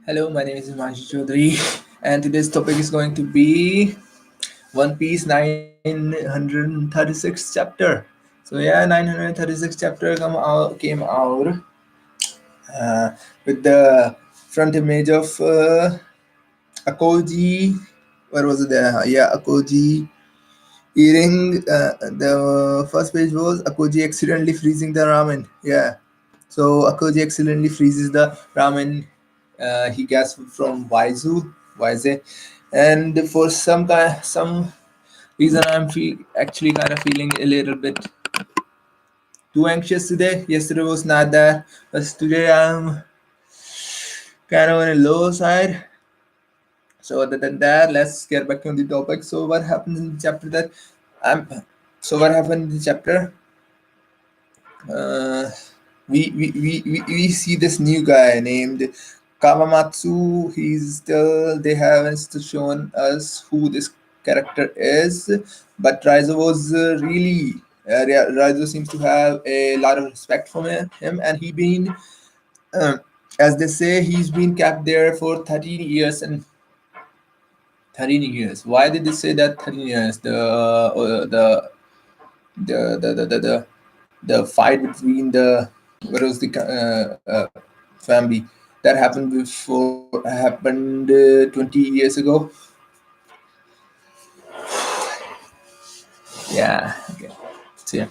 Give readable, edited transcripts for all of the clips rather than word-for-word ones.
Hello, my name is Himanshu Chaudhary, and today's topic is going to be One Piece 936 chapter. So yeah, 936 chapter came out uh, with the front image of Akoji. Where was it there? Yeah, Akoji eating. The first page was Akoji accidentally freezing the ramen. Yeah, so Akoji accidentally freezes the ramen he gets from Waize, and for some reason actually kind of feeling a little bit too anxious today. Yesterday was not that, but today I'm kind of on a low side. So other than that, let's get back on the topic. So what happened in the chapter that I'm so what happened in the chapter? Uh, we see this new guy named Kawamatsu. They haven't still shown us who this character is, but Raizo was Raizo seems to have a lot of respect from him, and he been as they say he's been kept there for 13 years and 13 years. Why did they say that 13 years? The fight between the what was the family that happened 20 years ago. Yeah, okay. So yeah,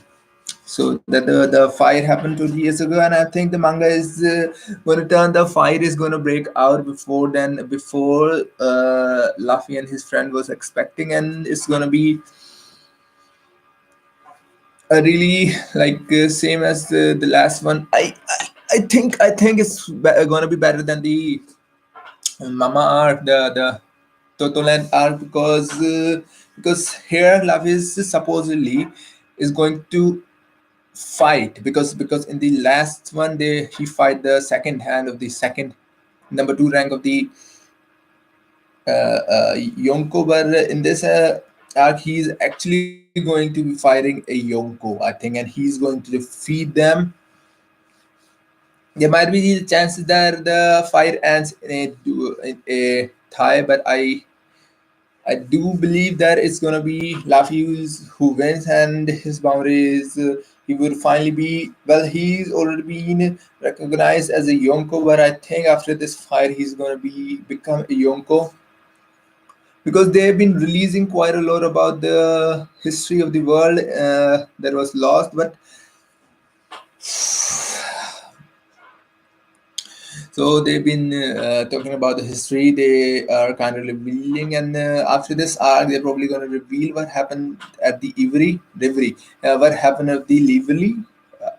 so the fight happened 20 years ago, and I think the manga is going to turn the fight is going to break out before Luffy and his friend was expecting, and it's going to be really like same as the last one. I think it's gonna be better than the Mama arc, the Totoland arc because here Love is supposedly is going to fight because in the last one he fight the second hand of the second number two rank of the Yonko, but in this arc, he's actually going to be fighting a Yonko, I think, and he's going to defeat them. There might be the chances that the fight ends in a tie, but I do believe that it's gonna be Laffy who wins, and his boundaries. He would finally be well. He's already been recognized as a Yonko, but I think after this fight, he's gonna become a Yonko because they've been releasing quite a lot about the history of the world that was lost. But so they've been talking about the history. They are kind of revealing, and after this arc, they're probably going to reveal what happened at the Reverie, what happened at the Lively.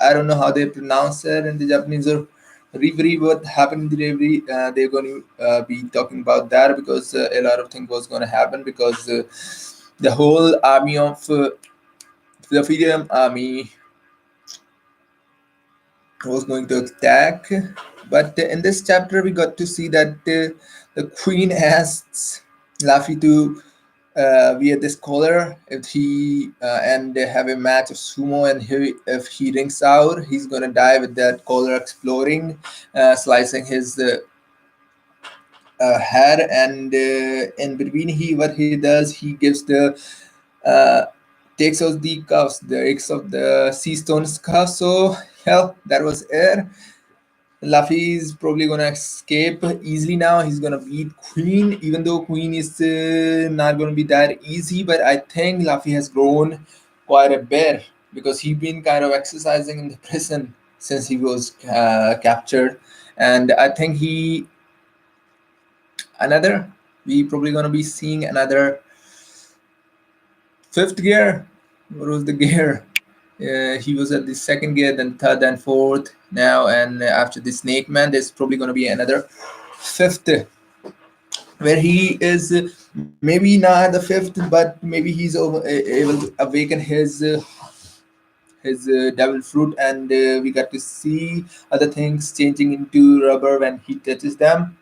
I don't know how they pronounce it in the Japanese or Reverie. What happened in the Reverie? They're going to be talking about that because a lot of things was going to happen because the whole army of the Freedom Army was going to attack. But in this chapter, we got to see that the queen asks Laffy to wear this collar if he and they have a match of sumo, and if he rings out, he's gonna die with that collar exploding, slicing his head. And in between, what he does, he gives the uh, takes out the cuffs, the eggs of the sea stones cuffs. So hell, that was it. Luffy is probably gonna escape easily now. He's gonna beat Queen, even though Queen is not gonna be that easy. But I think Luffy has grown quite a bit because he's been kind of exercising in the prison since he was captured, and I think another we probably gonna be seeing another fifth gear. What was the gear? He was at the second gear, then third and fourth now, and after the Snake Man, there's probably going to be another fifth, where he is maybe not the fifth, but maybe he's able to awaken his devil fruit, and we got to see other things changing into rubber when he touches them,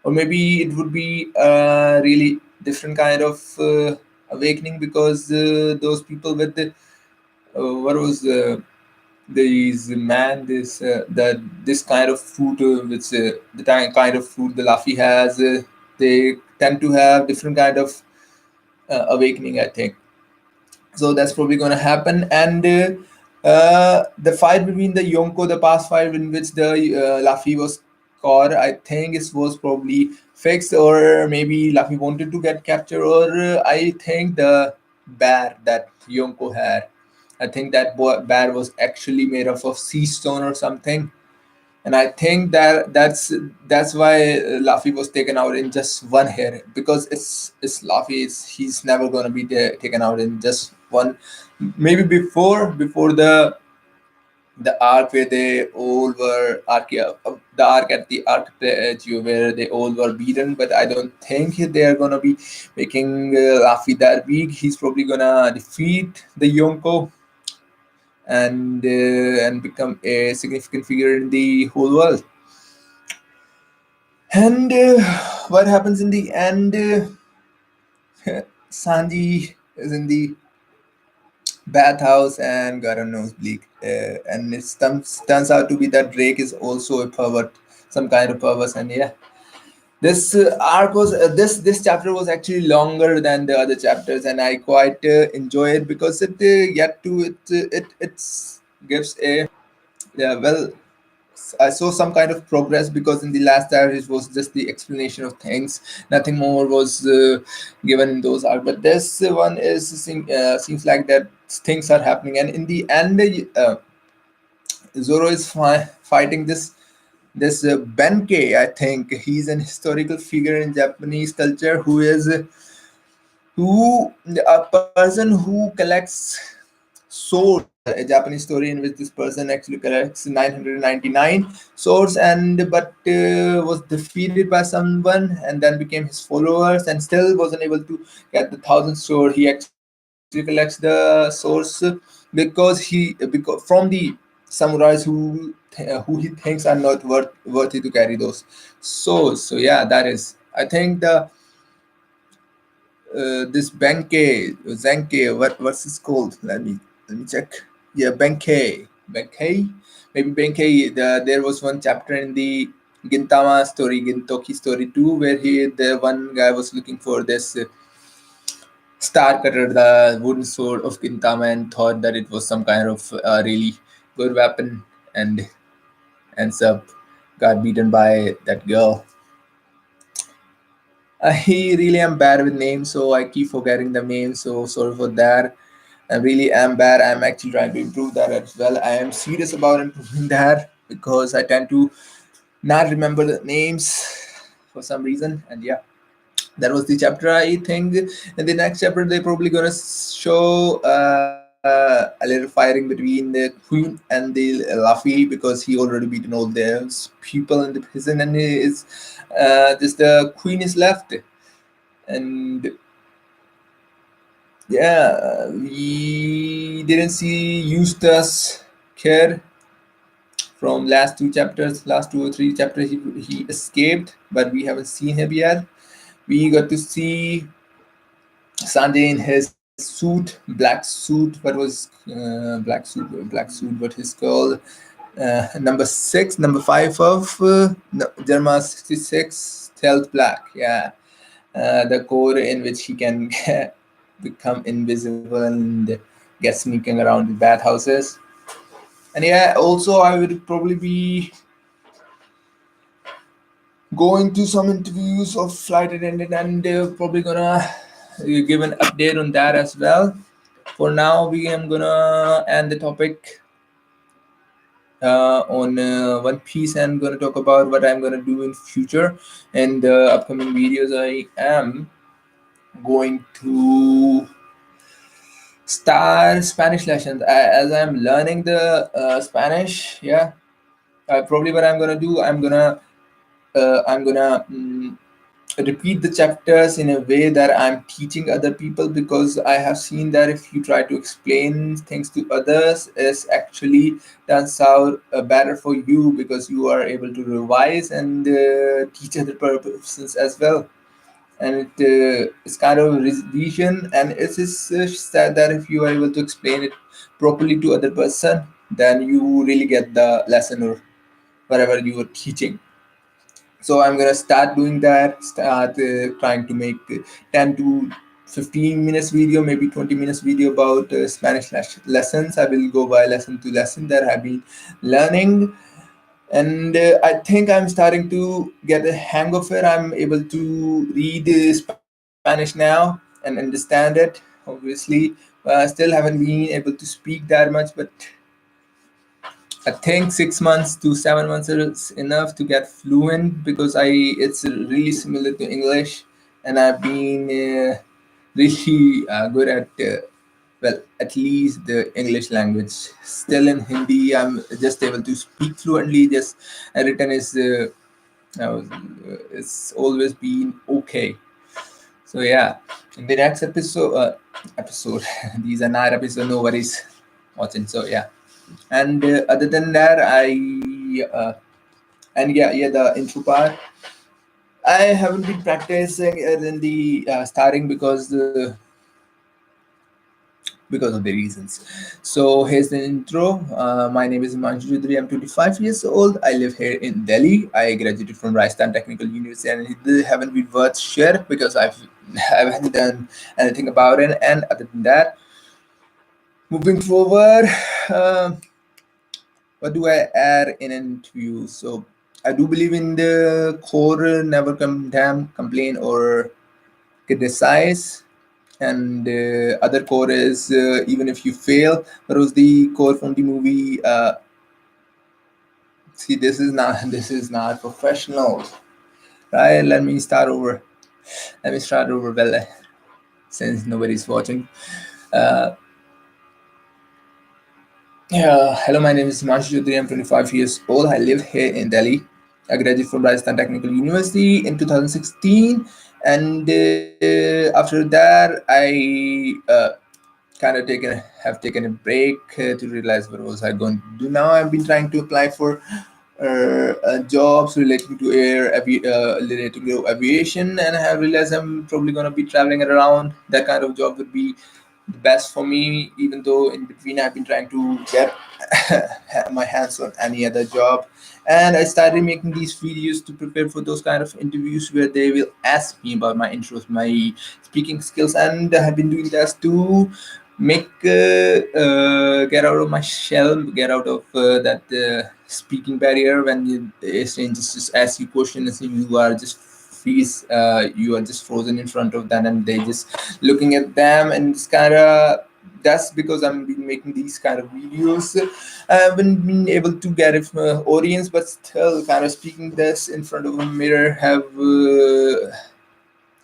or maybe it would be a really different kind of awakening because those people with the what was these man this that this kind of food which kind of food the Laffy has, they tend to have different kind of awakening, I think. So that's probably going to happen. And the fight between the Yonko, the past fight in which the Luffy was caught, I think it was probably fixed, or maybe Luffy wanted to get captured, or I think the bear that Yonko had, I think that bear was actually made of sea stone or something. And I think that's why Luffy was taken out in just one hair, because it's Luffy. He's never gonna be taken out in just one. Maybe before the arc where they all were the arc at the archipelago where they all were beaten, but I don't think they are gonna be making Luffy that weak. He's probably gonna defeat the Yonko and become a significant figure in the whole world. And what happens in the end? Sanji is in the bathhouse and God knows Bleak. And it turns out to be that Drake is also a pervert, some kind of pervert. And yeah, this arc was this chapter was actually longer than the other chapters, and I quite enjoy it because it yet to it gives a yeah, well, I saw some kind of progress, because in the last hour it was just the explanation of things. Nothing more was given in those arcs. But this one seems like that things are happening, and in the end, Zoro is fighting this Benkei. I think he's an historical figure in Japanese culture who a person who collects swords. A Japanese story in which this person actually collects 999 swords, and but was defeated by someone and then became his followers and still wasn't able to get the thousand sword. He actually collects the swords because from the samurais who he thinks are not worthy to carry those swords. So yeah, that is. I think the this Zenke, what's this called? Let me check. Yeah, Benkei, maybe Benkei. There was one chapter in the Gintama story, Gintoki story too, where the one guy was looking for this star cutter, the wooden sword of Gintama, and thought that it was some kind of really good weapon, and ends up got beaten by that girl. I really am bad with names, so I keep forgetting the names. So sorry for that. I really am bad. I'm actually trying to improve that as well. I am serious about improving that because I tend to not remember the names for some reason. And yeah, that was the chapter. I think in the next chapter they're probably gonna show a little fighting between the Queen and the Luffy, because he already beaten all the people in the prison, and just the Queen is left. And yeah, we didn't see Eustace Kid from last 2 or 3 chapters. He escaped, but we haven't seen him yet. We got to see Sanjay in his black suit. What was black suit? What is called? Number 5 of Germa 66, Stealth Black. Yeah, the code in which he can become invisible and get sneaking around the bathhouses. And yeah, also I would probably be going to some interviews of flight attendant, and probably gonna give an update on that as well. For now, we am gonna end the topic on One Piece, and gonna talk about what I'm gonna do in future and the upcoming videos. I am going to start Spanish lessons as I'm learning the Spanish. Yeah, probably what I'm gonna do. I'm gonna repeat the chapters in a way that I'm teaching other people, because I have seen that if you try to explain things to others, it's actually turns out better for you, because you are able to revise and teach other persons as well. And it's kind of revision, and it is said that if you are able to explain it properly to other person, then you really get the lesson or whatever you are teaching. So I'm gonna start doing that. Start trying to make 10 to 15 minutes video, maybe 20 minutes video about Spanish lessons. I will go by lesson to lesson that I've been learning, and I think I'm starting to get a hang of it. I'm able to read Spanish now and understand it. Obviously, I still haven't been able to speak that much, but I think 6 months to 7 months is enough to get fluent because it's really similar to English, and I've been really good at well, at least the English language. Still in Hindi, I'm just able to speak fluently. Just written is it's always been okay. So yeah, in the next episode, these are not episode. No worries, watching. So yeah, and other than that, uh, yeah, the intro part. I haven't been practicing it in the starting because of the reasons. So here's the intro. My name is Himanshu Chaudhary. I'm 25 years old. I live here in Delhi. I graduated from Rajasthan Technical University, and it haven't been worth share because I haven't done anything about it. And other than that, moving forward, um, what do I add in an interview? So I do believe in the core never condemn, complain, or criticize. And other core is even if you fail. That was the core from the movie. See, this is not professional, right? Let me start over. Well, since nobody's watching. Uh, Yeah, hello, my name is Himanshu Chaudhary. I'm 25 years old. I live here in Delhi. I graduated from Rajasthan Technical University in 2016, and after that, I kind of taken a break to realize what was I going to do. Now I've been trying to apply for jobs relating to aviation, and I have realized I'm probably going to be traveling around. That kind of job would be the best for me, even though in between I've been trying to get my hands on any other job. And I started making these videos to prepare for those kind of interviews where they will ask me about my interests, my speaking skills, and I have been doing that to make get out of my shell, get out of that speaking barrier when strangers just ask you questions and you are just frozen in front of them and they just looking at them, and it's kind of that's because I'm been making these kind of videos. I haven't been able to get it from an audience, but still kind of speaking this in front of a mirror have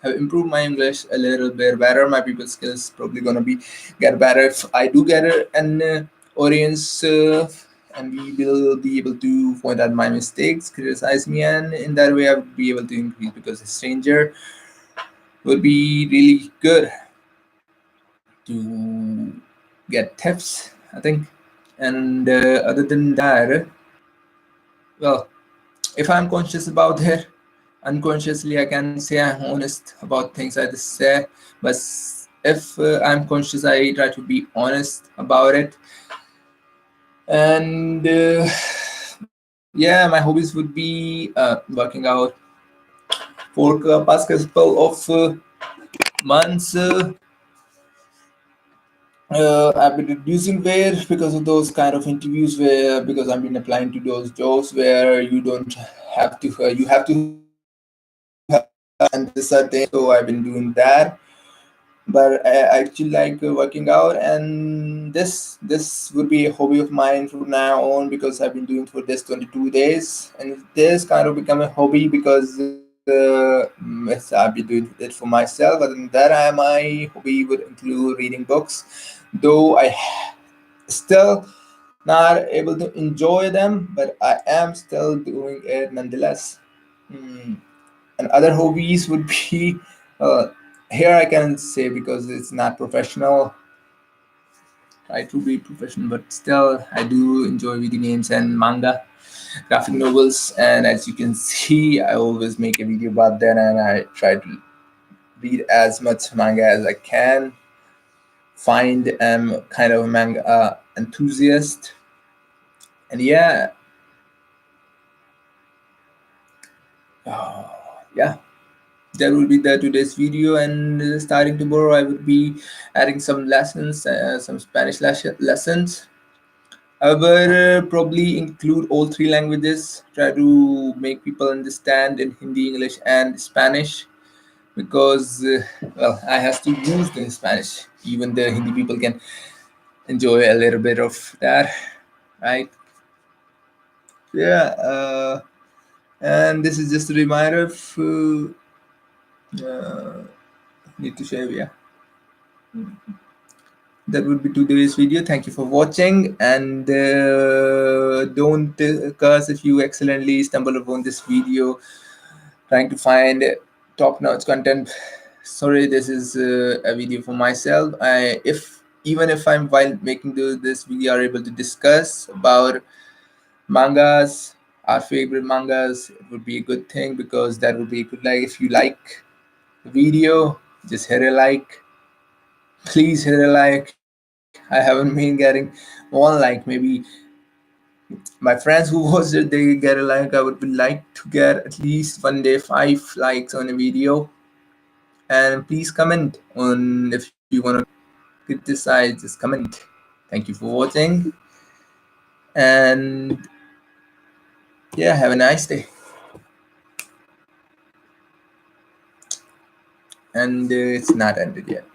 improved my English a little bit better. My people skills probably gonna be get better if I do get an audience, and we will be able to point out my mistakes, criticize me, and in that way I would be able to increase because a stranger would be really good to get tips, I think. And other than that, well, if I'm conscious about it, unconsciously I can say I'm honest about things I just say. But if I'm conscious, I try to be honest about it. And yeah, my hobbies would be working out for past couple of months. I've been reducing weight because of those kind of interviews where because I've been applying to those jobs where you don't have to you have to have and this certain. So I've been doing that, but I actually like working out, and this would be a hobby of mine from now on because I've been doing for this 22 days, and this kind of become a hobby because yes, I've been doing it for myself. Other than that, my hobby would include reading books, though still not able to enjoy them, but I am still doing it nonetheless. Hmm. And other hobbies would be uh, here I can say because it's not professional. Try to be professional, but still I do enjoy video games and manga, graphic novels, and as you can see, I always make a video about that, and I try to read as much manga as I can. Find kind of a manga enthusiast, And yeah, yeah, that will be the today's video. And starting tomorrow, I would be adding some lessons, some Spanish lessons. I will probably include all three languages. Try to make people understand in Hindi, English, and Spanish, because well, I have to use the Spanish. Even the Hindi people can enjoy a little bit of that, right? Yeah, and this is just a reminder of need to share. Yeah, that would be today's video. Thank you for watching, and don't curse if you excellently stumble upon this video trying to find top-notch content. Sorry, this is a video for myself. I if even if I'm while making this video are able to discuss about mangas, our favorite mangas, it would be a good thing, because that would be good. Like, if you like the video, just hit a like. Please hit a like. I haven't been getting one like. Maybe my friends who watched it, they get a like. I would like to get at least one day 5 likes on a video. And please comment on if you want to criticize. Just comment. Thank you for watching, and yeah, have a nice day. And it's not ended yet.